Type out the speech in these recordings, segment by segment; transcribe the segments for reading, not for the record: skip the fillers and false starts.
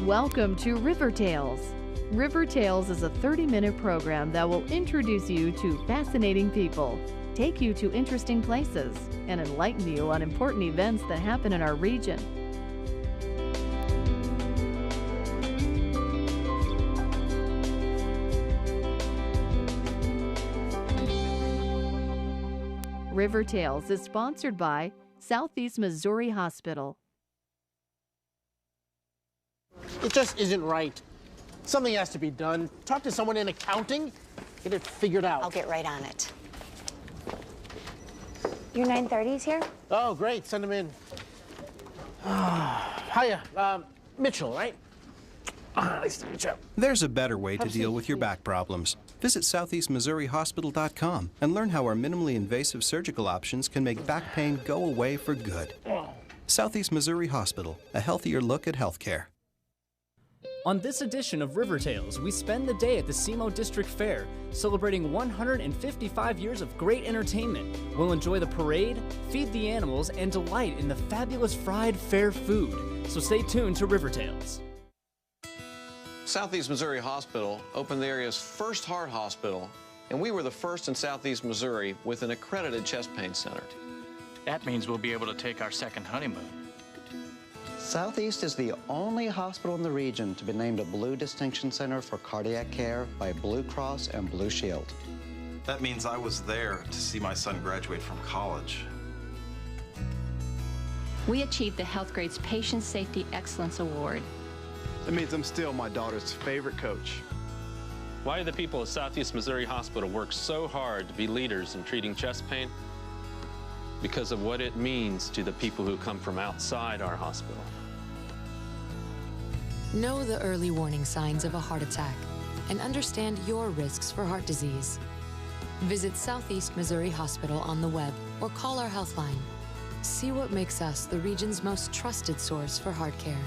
Welcome to River Tales. River Tales is a 30-minute program that will introduce you to fascinating people, take you to interesting places, and enlighten you on important events that happen in our region. River Tales is sponsored by Southeast Missouri Hospital. It just isn't right. Something has to be done. Talk to someone in accounting, get it figured out. I'll get right on it. Your 930's here? Oh, great, send them in. Hiya, Mitchell, right? Nice to meet you. There's a better way to deal with your back problems. Visit SoutheastMissouriHospital.com and learn how our minimally invasive surgical options can make back pain go away for good. Southeast Missouri Hospital, a healthier look at healthcare. On this edition of River Tales, we spend the day at the SEMO District Fair, celebrating 155 years of great entertainment. We'll enjoy the parade, feed the animals, and delight in the fabulous fried fair food. So stay tuned to River Tales. Southeast Missouri Hospital opened the area's first heart hospital, and we were the first in Southeast Missouri with an accredited chest pain center. That means we'll be able to take our second honeymoon. Southeast is the only hospital in the region to be named a Blue Distinction Center for Cardiac Care by Blue Cross and Blue Shield. That means I was there to see my son graduate from college. We achieved the HealthGrade's Patient Safety Excellence Award. That means I'm still my daughter's favorite coach. Why do the people of Southeast Missouri Hospital work so hard to be leaders in treating chest pain? Because of what it means to the people who come from outside our hospital. Know the early warning signs of a heart attack and understand your risks for heart disease. Visit Southeast Missouri Hospital on the web or call our health line. See what makes us the region's most trusted source for heart care.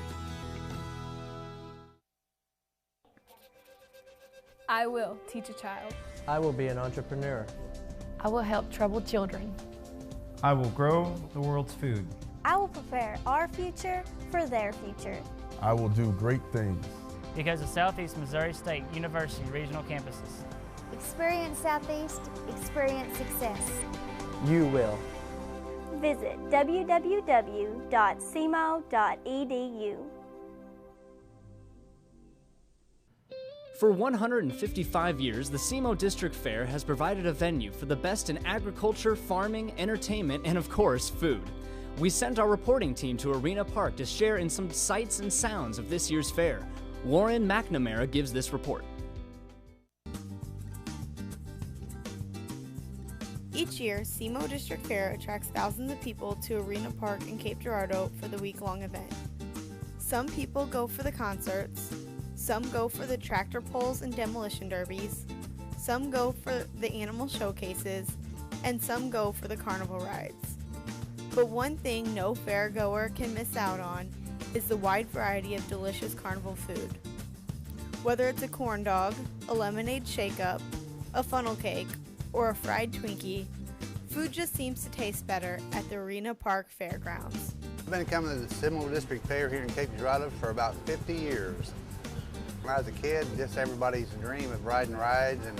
I will teach a child. I will be an entrepreneur. I will help troubled children. I will grow the world's food. I will prepare our future for their future. I will do great things. Because of Southeast Missouri State University regional campuses. Experience Southeast, experience success. You will. Visit www.semo.edu. For 155 years, the SEMO District Fair has provided a venue for the best in agriculture, farming, entertainment, and of course, food. We sent our reporting team to Arena Park to share in some sights and sounds of this year's fair. Warren McNamara gives this report. Each year, SEMO District Fair attracts thousands of people to Arena Park in Cape Girardeau for the week-long event. Some people go for the concerts, some go for the tractor pulls and demolition derbies, some go for the animal showcases, and some go for the carnival rides. But one thing no fairgoer can miss out on is the wide variety of delicious carnival food. Whether it's a corn dog, a lemonade shake-up, a funnel cake, or a fried Twinkie, food just seems to taste better at the Arena Park Fairgrounds. I've been coming to the SEMO District Fair here in Cape Girardeau for about 50 years. When I was a kid, just everybody's dream of riding rides and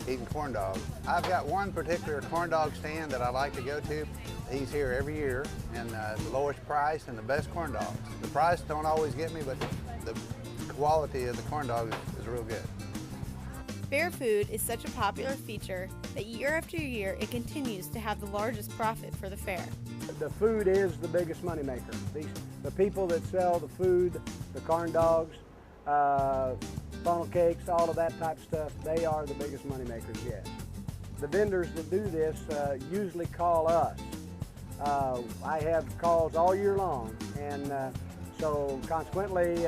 eating corn dogs. I've got one particular corn dog stand that I like to go to. He's here every year, and the lowest price and the best corn dogs. The price don't always get me, but the quality of the corn dog is real good. Fair food is such a popular feature that year after year it continues to have the largest profit for the fair. The food is the biggest moneymaker. The people that sell the food, the corn dogs, funnel cakes, all of that type of stuff, they are the biggest moneymakers yet. The vendors that do this usually call us. I have calls all year long, and so consequently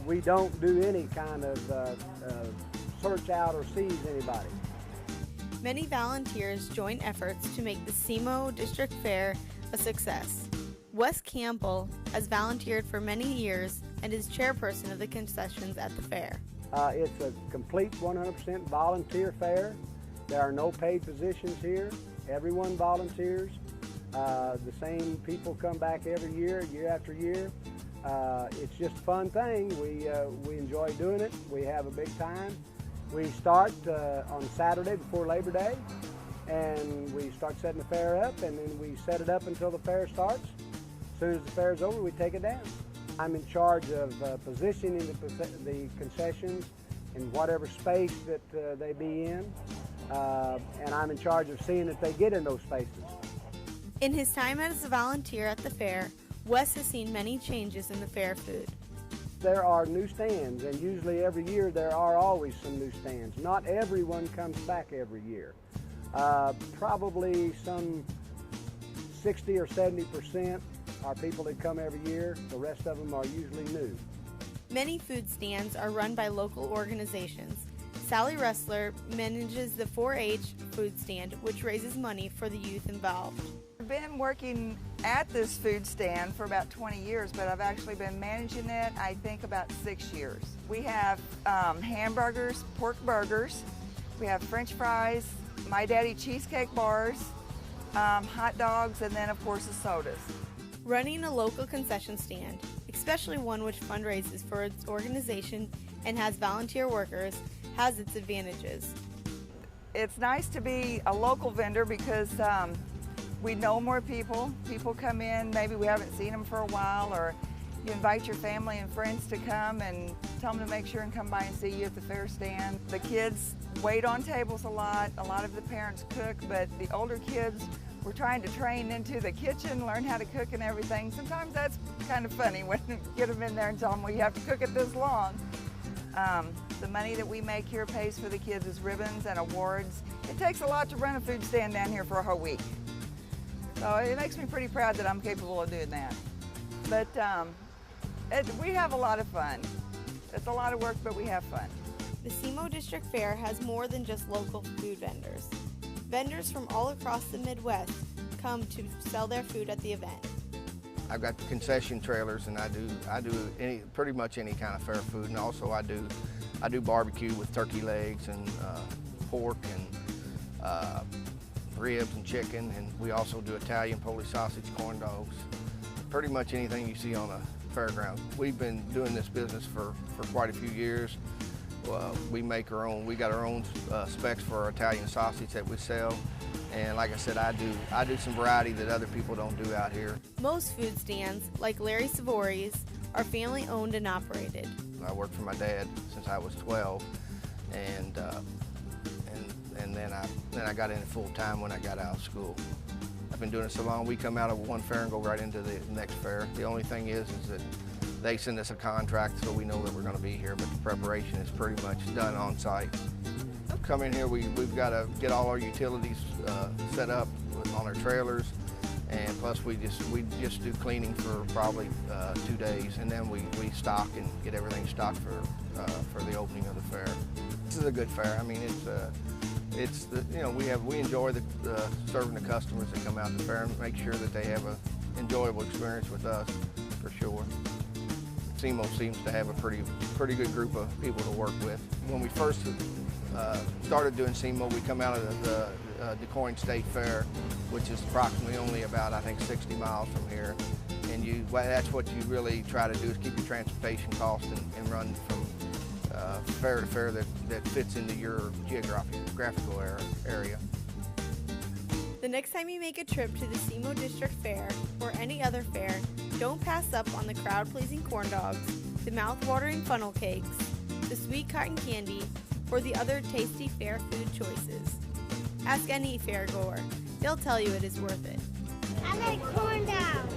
we don't do any kind of search out or seize anybody. Many volunteers join efforts to make the SEMO District Fair a success. Wes Campbell has volunteered for many years and is chairperson of the concessions at the fair. It's a complete 100% volunteer fair. There are no paid positions here. Everyone volunteers. The same people come back every year, year after year. It's just a fun thing. We enjoy doing it. We have a big time. We start on Saturday before Labor Day, and we start setting the fair up, and then we set it up until the fair starts. As soon as the fair is over, we take it down. I'm in charge of positioning the concessions in whatever space that they be in, and I'm in charge of seeing that they get in those spaces. In his time as a volunteer at the fair, Wes has seen many changes in the fair food. There are new stands, and usually every year there are always some new stands. Not everyone comes back every year. Probably some 60 or 70% are people that come every year. The rest of them are usually new. Many food stands are run by local organizations. Sally Ressler manages the 4-H food stand, which raises money for the youth involved. I've been working at this food stand for about 20 years, but I've actually been managing it, I think, about 6 years. We have hamburgers, pork burgers, we have French fries, My Daddy cheesecake bars, hot dogs, and then, of course, the sodas. Running a local concession stand, especially one which fundraises for its organization and has volunteer workers, has its advantages. It's nice to be a local vendor because we know more people. People come in, maybe we haven't seen them for a while, or you invite your family and friends to come and tell them to make sure and come by and see you at the fair stand. The kids wait on tables a lot of the parents cook, but the older kids, we're trying to train into the kitchen, learn how to cook and everything. Sometimes that's kind of funny when you get them in there and tell them, well, you have to cook it this long. The money that we make here pays for the kids' ribbons and awards. It takes a lot to run a food stand down here for a whole week. So it makes me pretty proud that I'm capable of doing that. But we have a lot of fun. It's a lot of work, but we have fun. The SEMO District Fair has more than just local food vendors. Vendors from all across the Midwest come to sell their food at the event. I've got concession trailers, and I do pretty much any kind of fair food, and also I do barbecue with turkey legs and pork and ribs and chicken, and we also do Italian Polish sausage, corn dogs, pretty much anything you see on a fairground. We've been doing this business for quite a few years. We make our own. We got our own specs for our Italian sausage that we sell. And like I said, I do some variety that other people don't do out here. Most food stands, like Larry Savori's, are family owned and operated. I worked for my dad since I was 12, and then I got in it full time when I got out of school. I've been doing it so long, we come out of one fair and go right into the next fair. The only thing is that they send us a contract so we know that we're going to be here, but the preparation is pretty much done on site. Come in here, we've got to get all our utilities set up on our trailers, and plus we just do cleaning for probably 2 days, and then we stock and get everything stocked for the opening of the fair. This is a good fair. I mean, we enjoy serving the customers that come out to the fair and make sure that they have an enjoyable experience with us, for sure. SEMO seems to have a pretty good group of people to work with. When we first started doing SEMO, we come out of the DuQuoin State Fair, which is approximately only about, I think, 60 miles from here. And that's what you really try to do, is keep your transportation costs and run from fair to fair that fits into your geographical area. The next time you make a trip to the SEMO District Fair or any other fair, don't pass up on the crowd-pleasing corn dogs, the mouth-watering funnel cakes, the sweet cotton candy, or the other tasty fair food choices. Ask any fairgoer. They'll tell you it is worth it. I like corn dogs.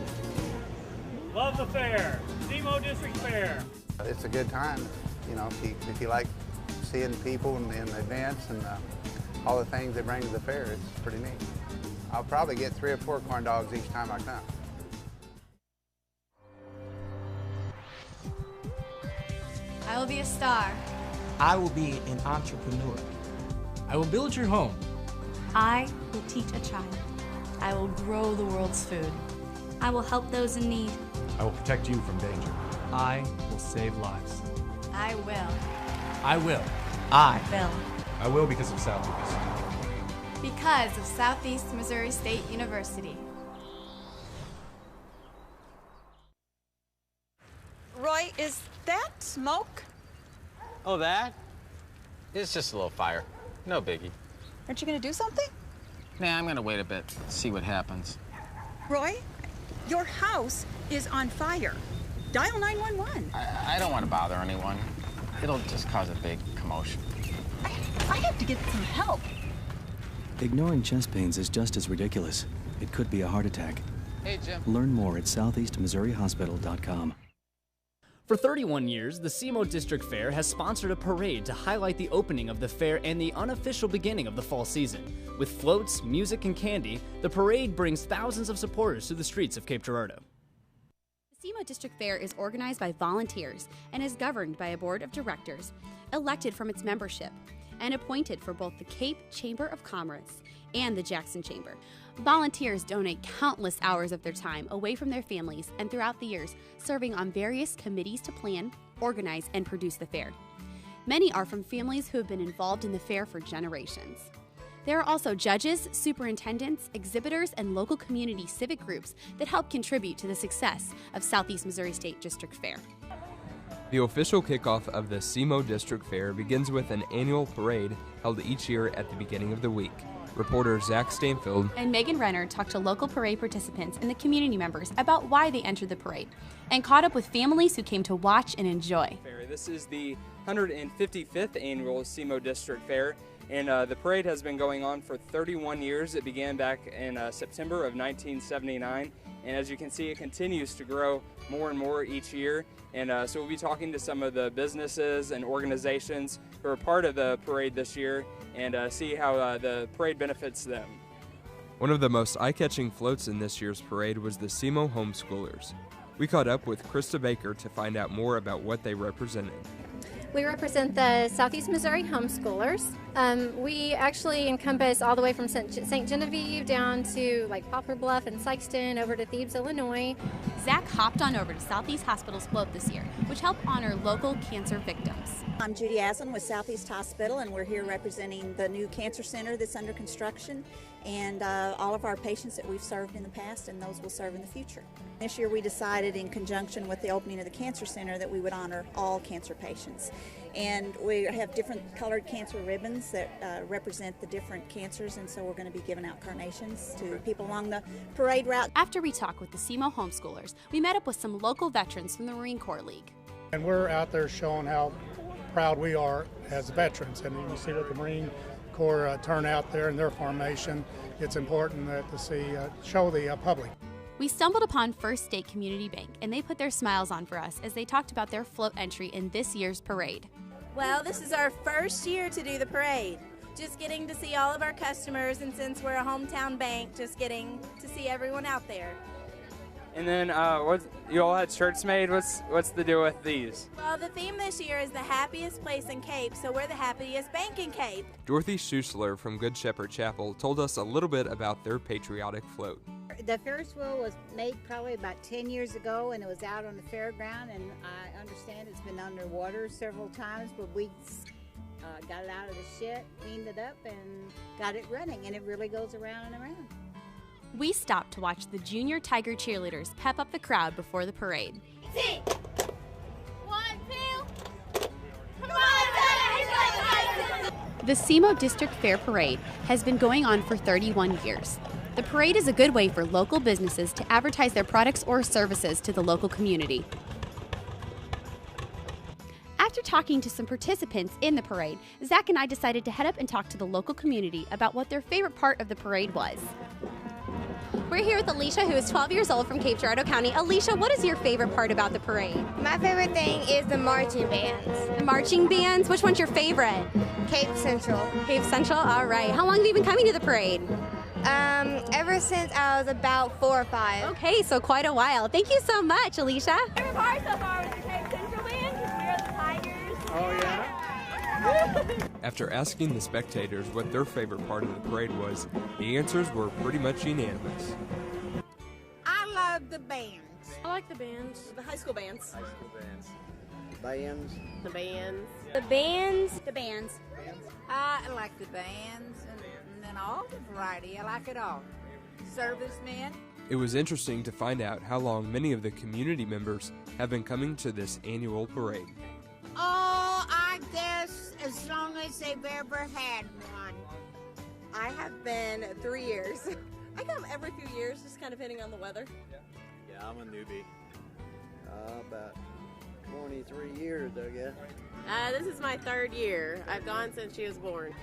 Love the fair. SEMO District Fair. It's a good time, you know, if you like seeing people and events and all the things they bring to the fair. It's pretty neat. I'll probably get 3 or 4 corn dogs each time I come. I will be a star. I will be an entrepreneur. I will build your home. I will teach a child. I will grow the world's food. I will help those in need. I will protect you from danger. I will save lives. I will. I will. I will. I will because of Southeast. Because of Southeast Missouri State University. Roy, is that smoke? Oh, that? It's just a little fire. No biggie. Aren't you going to do something? Nah, I'm gonna wait a bit, see what happens. Roy, your house is on fire. Dial 911. I don't want to bother anyone. It'll just cause a big commotion. I have to get some help. Ignoring chest pains is just as ridiculous. It could be a heart attack. Hey, Jim. Learn more at southeastmissourihospital.com. For 31 years, the SEMO District Fair has sponsored a parade to highlight the opening of the fair and the unofficial beginning of the fall season. With floats, music, and candy, the parade brings thousands of supporters to the streets of Cape Girardeau. The SEMO District Fair is organized by volunteers and is governed by a board of directors elected from its membership and appointed for both the Cape Chamber of Commerce and the Jackson Chamber. Volunteers donate countless hours of their time away from their families and throughout the years, serving on various committees to plan, organize, and produce the fair. Many are from families who have been involved in the fair for generations. There are also judges, superintendents, exhibitors, and local community civic groups that help contribute to the success of Southeast Missouri State District Fair. The official kickoff of the SEMO District Fair begins with an annual parade held each year at the beginning of the week. Reporter Zach Stanfield and Megan Renner talked to local parade participants and the community members about why they entered the parade and caught up with families who came to watch and enjoy. This is the 155th annual SEMO District Fair, and the parade has been going on for 31 years. It began back in September of 1979, and as you can see, it continues to grow more and more each year. And so we'll be talking to some of the businesses and organizations who are part of the parade this year and see how the parade benefits them. One of the most eye-catching floats in this year's parade was the SEMO Homeschoolers. We caught up with Krista Baker to find out more about what they represented. We represent the Southeast Missouri Homeschoolers. We actually encompass all the way from St. Genevieve down to like Poplar Bluff and Sykeston over to Thebes, Illinois. Zach hopped on over to Southeast Hospital's float this year, which helped honor local cancer victims. I'm Judy Aslan with Southeast Hospital, and we're here representing the new cancer center that's under construction and all of our patients that we've served in the past and those we'll serve in the future. This year we decided, in conjunction with the opening of the cancer center, that we would honor all cancer patients. And we have different colored cancer ribbons that represent the different cancers, and so we're going to be giving out carnations to people along the parade route. After we talked with the SEMO Homeschoolers, we met up with some local veterans from the Marine Corps League. And we're out there showing how proud we are as veterans, and you see what the Marine Corps turn out there in their formation. It's important to show the public. We stumbled upon First State Community Bank, and they put their smiles on for us as they talked about their float entry in this year's parade. Well, this is our first year to do the parade. Just getting to see all of our customers, and since we're a hometown bank, just getting to see everyone out there. And then you all had shirts made. What's the deal with these? Well, the theme this year is the happiest place in Cape, so we're the happiest bank in Cape. Dorothy Schussler from Good Shepherd Chapel told us a little bit about their patriotic float. The Ferris wheel was made probably about 10 years ago, and it was out on the fairground, and I understand it's been underwater several times, but we got it out of the shed, cleaned it up, and got it running, and it really goes around and around. We stopped to watch the Junior Tiger cheerleaders pep up the crowd before the parade. 1, 2, come on! The SEMO District Fair Parade has been going on for 31 years. The parade is a good way for local businesses to advertise their products or services to the local community. After talking to some participants in the parade, Zach and I decided to head up and talk to the local community about what their favorite part of the parade was. We're here with Alicia, who is 12 years old from Cape Girardeau County. Alicia, what is your favorite part about the parade? My favorite thing is the marching bands. The marching bands? Which one's your favorite? Cape Central. Cape Central? All right. How long have you been coming to the parade? Ever since I was about 4 or 5. Okay, so quite a while. Thank you so much, Alicia. Favorite part so far was the Cape Central band, because we're the Tigers. Oh, yeah? After asking the spectators what their favorite part of the parade was, the answers were pretty much unanimous. I love the bands. I like the bands. The high school bands. High school bands. Bands. The bands. The bands. The bands. I like the bands and then all the variety. I like it all. Servicemen. It was interesting to find out how long many of the community members have been coming to this annual parade. Oh, I guess as long as they've ever had one. I have been 3 years. I come every few years, just kind of depending on the weather. Yeah, I'm a newbie. About 23 years, I guess. This is my 3rd year. I've gone since she was born.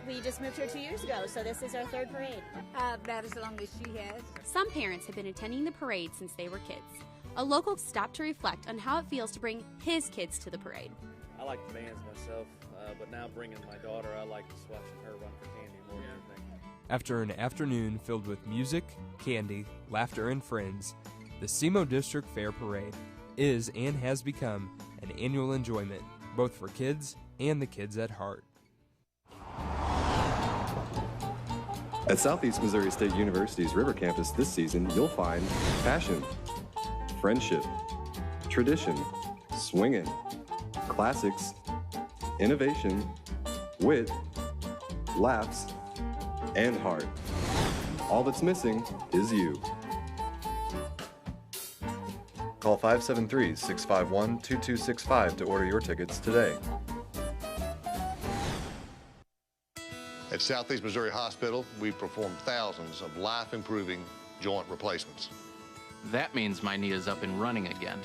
We just moved here 2 years ago, so this is our 3rd parade. About as long as she has. Some parents have been attending the parade since they were kids. A local stopped to reflect on how it feels to bring his kids to the parade. I like the bands myself, but now bringing my daughter, I like just watching her run for candy more than anything. After an afternoon filled with music, candy, laughter, and friends, the SEMO District Fair Parade is and has become an annual enjoyment, both for kids and the kids at heart. At Southeast Missouri State University's River Campus this season, you'll find passion, friendship, tradition, swinging, classics, innovation, wit, laughs, and heart. All that's missing is you. Call 573-651-2265 to order your tickets today. At Southeast Missouri Hospital, we perform thousands of life-improving joint replacements. That means my knee is up and running again.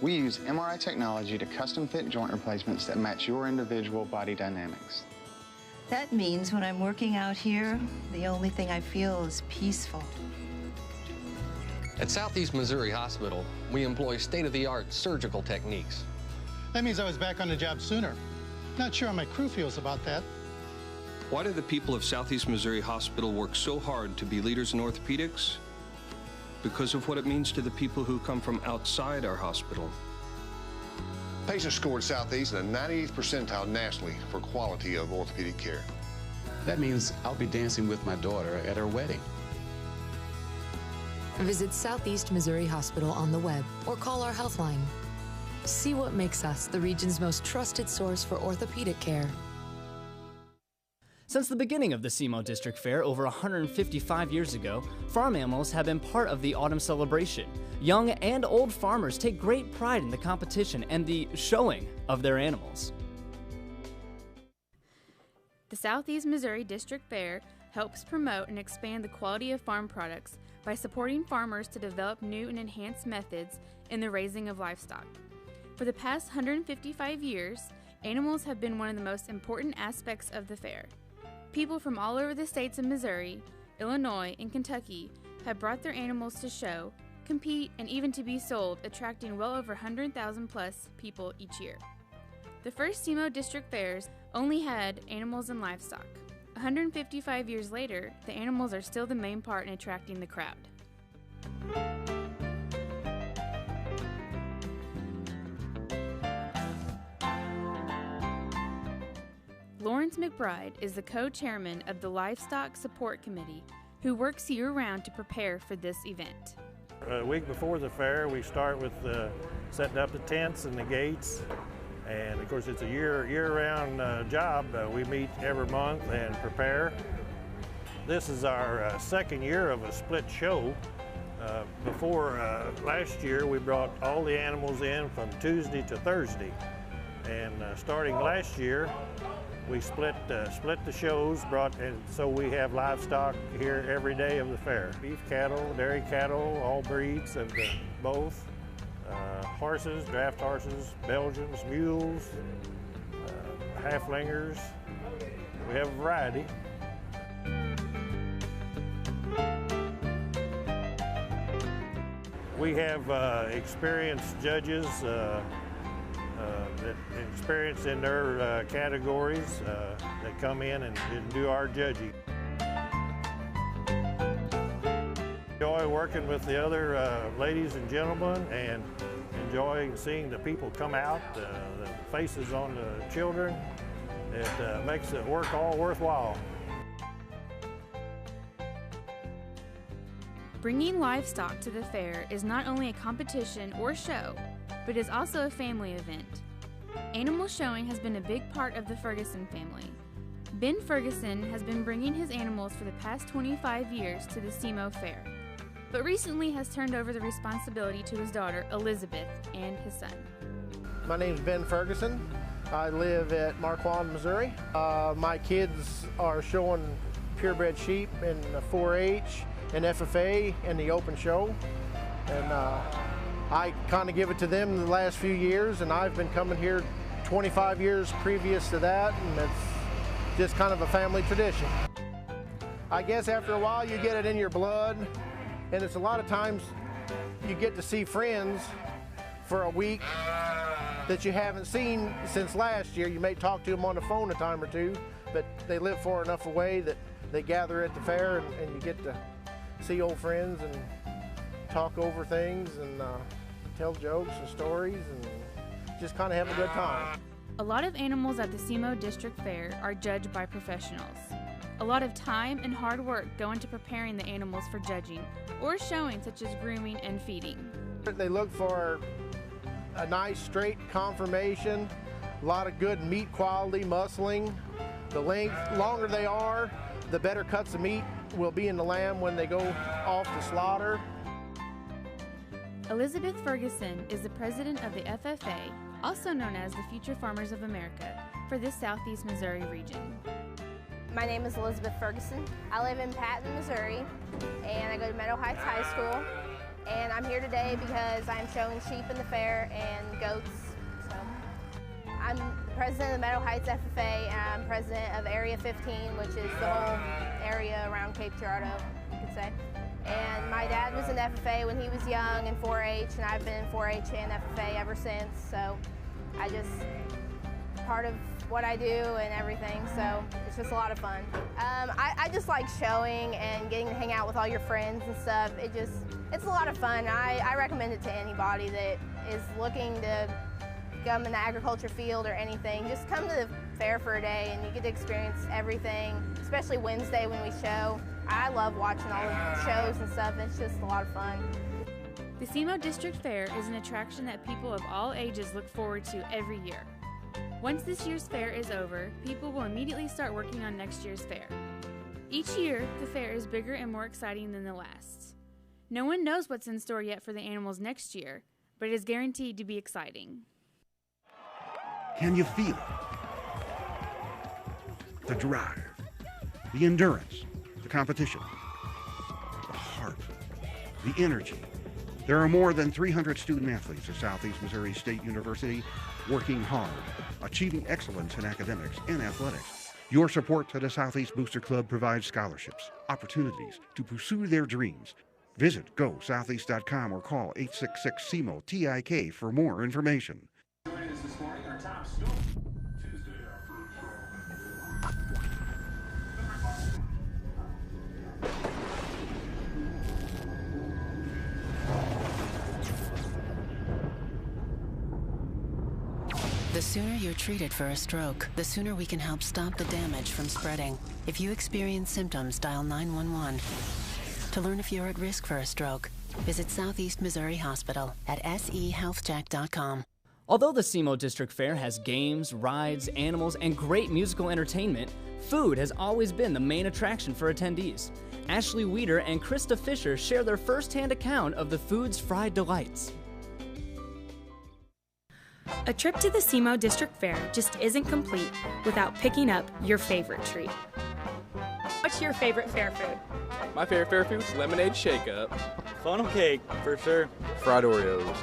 We use MRI technology to custom fit joint replacements that match your individual body dynamics. That means when I'm working out here, the only thing I feel is peaceful. At Southeast Missouri Hospital, we employ state-of-the-art surgical techniques. That means I was back on the job sooner. Not sure how my crew feels about that. Why do the people of Southeast Missouri Hospital work so hard to be leaders in orthopedics? Because of what it means to the people who come from outside our hospital. Patients scored Southeast in the 98th percentile nationally for quality of orthopedic care. That means I'll be dancing with my daughter at her wedding. Visit Southeast Missouri Hospital on the web or call our health line. See what makes us the region's most trusted source for orthopedic care. Since the beginning of the SEMO District Fair over 155 years ago, farm animals have been part of the autumn celebration. Young and old farmers take great pride in the competition and the showing of their animals. The Southeast Missouri District Fair helps promote and expand the quality of farm products by supporting farmers to develop new and enhanced methods in the raising of livestock. For the past 155 years, animals have been one of the most important aspects of the fair. People from all over the states of Missouri, Illinois, and Kentucky have brought their animals to show, compete, and even to be sold, attracting well over 100,000 plus people each year. The first SEMO District Fairs only had animals and livestock. 155 years later, the animals are still the main part in attracting the crowd. Lawrence McBride is the co-chairman of the Livestock Support Committee, who works year-round to prepare for this event. A week before the fair, we start with setting up the tents and the gates. And of course, it's a year-round job. We meet every month and prepare. This is our second year of a split show. Before last year, we brought all the animals in from Tuesday to Thursday. And starting last year, we split the shows, and so we have livestock here every day of the fair. Beef cattle, dairy cattle, all breeds of both. Horses, draft horses, Belgians, mules, halflingers. We have a variety. We have experienced judges that experience in their categories that come in and do our judging. Enjoy working with the other ladies and gentlemen and enjoy seeing the people come out, the faces on the children. It makes the work all worthwhile. Bringing livestock to the fair is not only a competition or show, but is also a family event. Animal showing has been a big part of the Ferguson family. Ben Ferguson has been bringing his animals for the past 25 years to the SEMO Fair, but recently has turned over the responsibility to his daughter, Elizabeth, and his son. My name's Ben Ferguson. I live at Marquand, Missouri. My kids are showing purebred sheep in 4-H and FFA and the open show. And I kind of give it to them the last few years, and I've been coming here 25 years previous to that, and it's just kind of a family tradition. I guess after a while you get it in your blood, and it's a lot of times you get to see friends for a week that you haven't seen since last year. You may talk to them on the phone a time or two, but they live far enough away that they gather at the fair, and you get to see old friends and talk over things and tell jokes and stories and just kind of have a good time. A lot of animals at the SEMO District Fair are judged by professionals. A lot of time and hard work go into preparing the animals for judging or showing, such as grooming and feeding. They look for a nice straight conformation, a lot of good meat quality, muscling. The longer they are, the better cuts of meat will be in the lamb when they go off to slaughter. Elizabeth Ferguson is the president of the FFA, also known as the Future Farmers of America, for this Southeast Missouri region. My name is Elizabeth Ferguson. I live in Patton, Missouri, and I go to Meadow Heights High School. And I'm here today because I'm showing sheep in the fair and goats. So I'm president of the Meadow Heights FFA, and I'm president of Area 15, which is the whole area around Cape Girardeau, you could say. And my dad was in FFA when he was young in 4-H, and I've been in 4-H and FFA ever since. So I just, part of what I do and everything, so it's just a lot of fun. I just like showing and getting to hang out with all your friends and stuff. It's a lot of fun. I recommend it to anybody that is looking to come in the agriculture field or anything. Just come to the fair for a day and you get to experience everything, especially Wednesday when we show. I love watching all the shows and stuff. It's just a lot of fun. The SEMO District Fair is an attraction that people of all ages look forward to every year. Once this year's fair is over, people will immediately start working on next year's fair. Each year, the fair is bigger and more exciting than the last. No one knows what's in store yet for the animals next year, but it is guaranteed to be exciting. Can you feel it? The drive, the endurance, the competition, the heart, the energy. There are more than 300 student athletes at Southeast Missouri State University working hard, achieving excellence in academics and athletics. Your support to the Southeast Booster Club provides scholarships, opportunities to pursue their dreams. Visit GoSoutheast.com or call 866-SEMO-TIK for more information. The sooner you're treated for a stroke, the sooner we can help stop the damage from spreading. If you experience symptoms, dial 911. To learn if you're at risk for a stroke, visit Southeast Missouri Hospital at sehealthcheck.com. Although the SEMO District Fair has games, rides, animals, and great musical entertainment, food has always been the main attraction for attendees. Ashley Weeder and Krista Fisher share their first-hand account of the food's fried delights. A trip to the SEMO District Fair just isn't complete without picking up your favorite treat. What's your favorite fair food? My favorite fair food is lemonade shake-up. Funnel cake, for sure. Fried Oreos.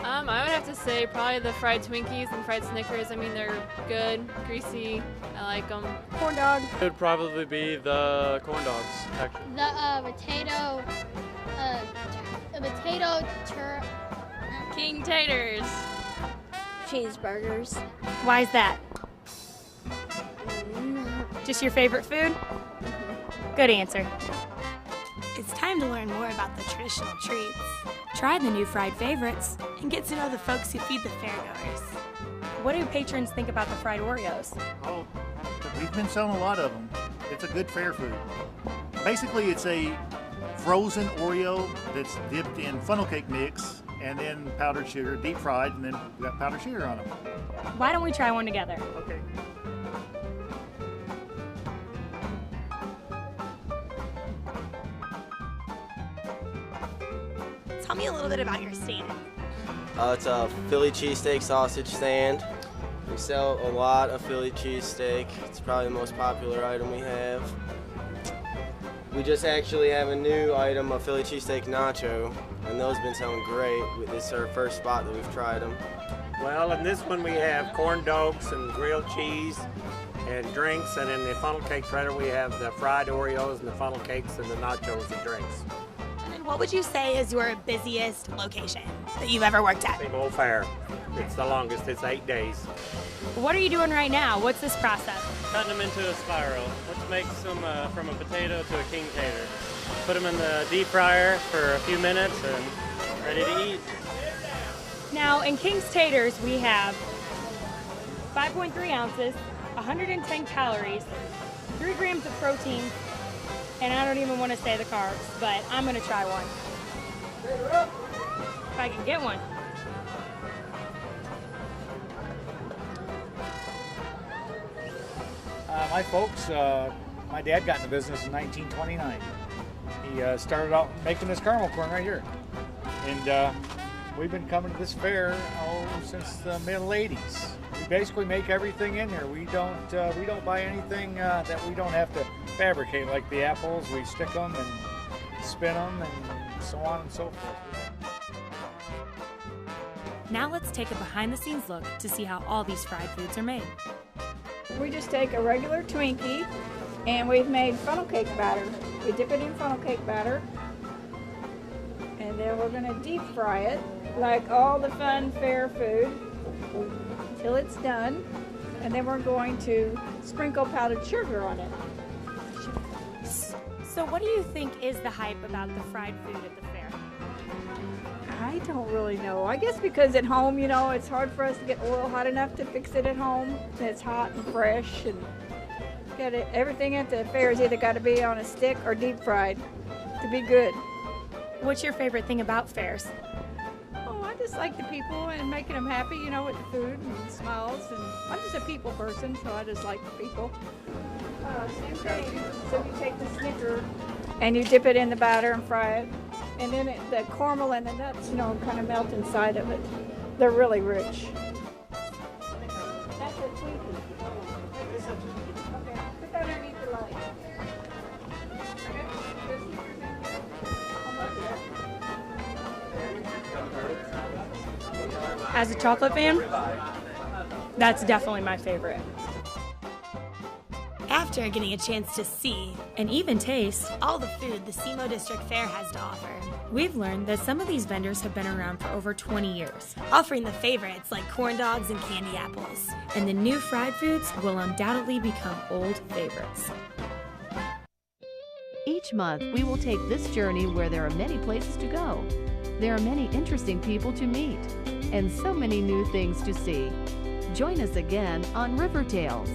I would have to say probably the fried Twinkies and fried Snickers. I mean, they're good, greasy. I like them. Corn dog. It would probably be the corn dogs, actually. King Taters. Cheeseburgers. Why is that? Just your favorite food? Good answer. It's time to learn more about the traditional treats. Try the new fried favorites and get to know the folks who feed the fairgoers. What do patrons think about the fried Oreos? Oh, we've been selling a lot of them. It's a good fair food. Basically, it's a frozen Oreo that's dipped in funnel cake mix and then powdered sugar, deep fried, and then we got powdered sugar on them. Why don't we try one together? Okay. little bit about your stand. It's a Philly cheesesteak sausage stand. We sell a lot of Philly cheesesteak. It's probably the most popular item we have. We just actually have a new item, a Philly cheesesteak nacho, and those have been selling great. This is our first spot that we've tried them. Well, in this one we have corn dogs and grilled cheese and drinks, and in the funnel cake shredder we have the fried Oreos and the funnel cakes and the nachos and drinks. And what would you say is your busiest location that you've ever worked at? SEMO Fair. It's the longest, it's 8 days. What are you doing right now? What's this process? Cutting them into a spiral, which makes them from a potato to a king tater. Put them in the deep fryer for a few minutes and ready to eat. Now, in King's Taters, we have 5.3 ounces, 110 calories, 3 grams of protein, and I don't even want to say the carbs, but I'm going to try one. If I can get one. My folks, my dad got in the business in 1929. He started out making this caramel corn right here. And we've been coming to this fair since the middle 80s. We basically make everything in here. We don't buy anything that we don't have to fabricate, like the apples. We stick them and spin them and so on and so forth. Now let's take a behind-the-scenes look to see how all these fried foods are made. We just take a regular Twinkie and we've made funnel cake batter. We dip it in funnel cake batter and then we're going to deep fry it like all the fun fair food until it's done, and then we're going to sprinkle powdered sugar on it. So what do you think is the hype about the fried food at the fair? I don't really know. I guess because at home, you know, it's hard for us to get oil hot enough to fix it at home. And it's hot and fresh, and everything at the fair has either got to be on a stick or deep fried to be good. What's your favorite thing about fairs? Oh, I just like the people and making them happy, you know, with the food and smiles. And I'm just a people person, so I just like the people. Same thing. So you take the Snicker and you dip it in the batter and fry it. And then the caramel and the nuts, you know, kind of melt inside of it. They're really rich. That's a Twinkie. Okay, put that underneath the light. As a chocolate fan, that's definitely my favorite. After getting a chance to see and even taste all the food the SEMO District Fair has to offer, we've learned that some of these vendors have been around for over 20 years, offering the favorites like corn dogs and candy apples. And the new fried foods will undoubtedly become old favorites. Each month, we will take this journey where there are many places to go. There are many interesting people to meet, and so many new things to see. Join us again on River Tales.